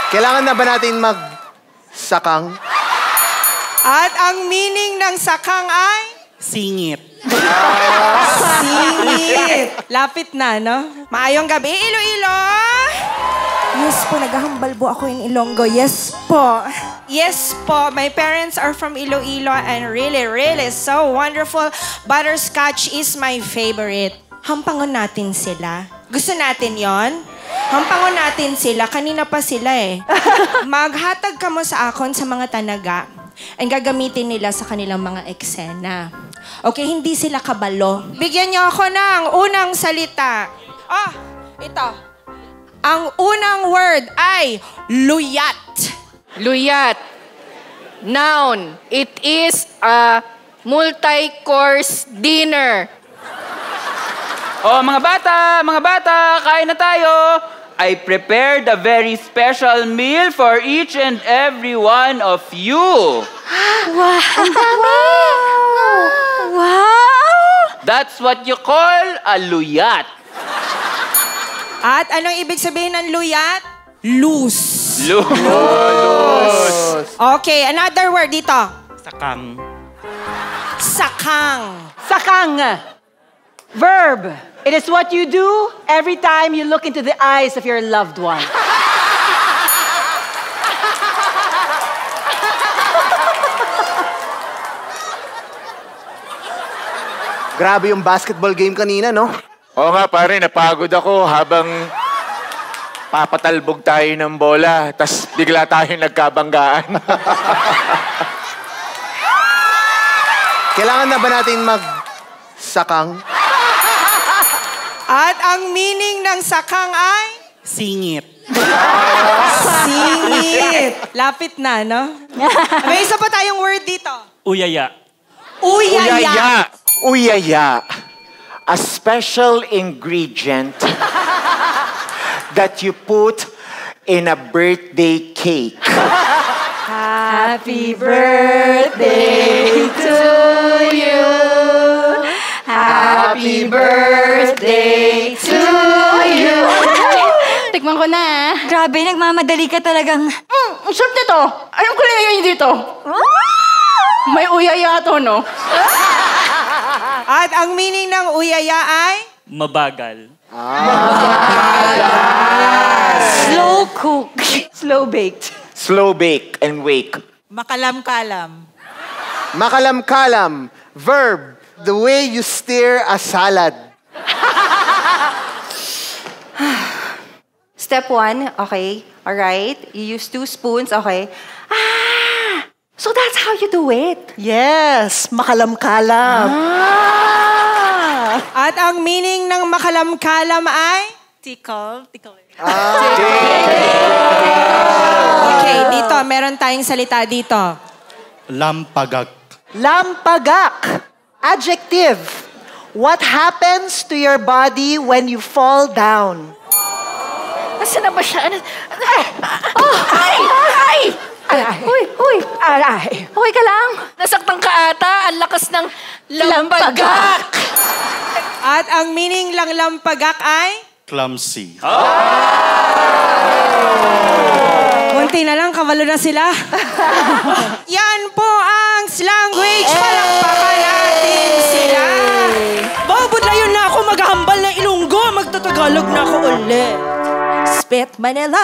Kailangan na ba natin mag-sakang? At ang meaning ng sakang ay? Singit. Singit. Lapit na, no? Maayong gabi, Iloilo! Yes po, naghahambal po ako in Ilonggo. Yes po. Yes po, my parents are from Iloilo and really, really so wonderful. Butterscotch is my favorite. Hampangon natin sila. Gusto natin yon? Hampangon natin sila. Kanina pa sila eh. Maghatag ka mo sa akon sa mga tanaga and gagamitin nila sa kanilang mga eksena. Okay, hindi sila kabalo. Bigyan niyo ako ng unang salita. Oh, ito. Ang unang word ay luyat. Luyat. Noun. It is a multi-course dinner. Oh, mga bata, kain na tayo. I prepared a very special meal for each and every one of you. Wow! Ang dami! Wow! That's what you call a luyat. At anong ibig sabihin ng luyat? Loose. Loose. Okay, another word dito. Sakang. Sakang. Sakang. Verb. It is what you do every time you look into the eyes of your loved one. Grabe yung basketball game kanina, no? Oo nga, pare, napagod ako habang papatalbog tayo ng bola, tas bigla tayong nagkabanggaan. Kailangan na ba natin mag-sakang? At ang meaning ng sakang ay? Singit. Singit. Lapit na, no? May isa pa tayong word dito. Uyaya. Uyaya. Uyaya. A special ingredient that you put in a birthday cake. Happy birthday to you. Happy birthday to you. Tikman ko na. Grabe, nagmamadali ka talagang... Ang sarap nito. Anong kulay yun dito? May uyaya to, no? At ang meaning ng uyaya ay? Mabagal. Slow cook. Slow baked. Slow bake and wake. Makalam-kalam. Makalam-kalam. Verb. The way you stir a salad. Step 1, okay. Alright. You use 2 spoons, okay. So that's how you do it. Yes, makalam-kalam. At ang meaning ng makalam-kalam ay? Tickle. Okay, dito. Meron tayong salita dito. Lampagak. Lampagak. Adjective. What happens to your body when you fall down? Nasaan na ba siya? Aray. Okay ka lang? Nasaktan ka ata. Ang lakas ng lampagak. At ang meaning lang lampagak ay? Clumsy. Kunti na lang, kabalo na sila. Yan po ang Slanguage. Palakpakan natin sila. Babudlayon na ako maghahambal ng Ilonggo. Magtatagalog na ako ulit. Spit Manila.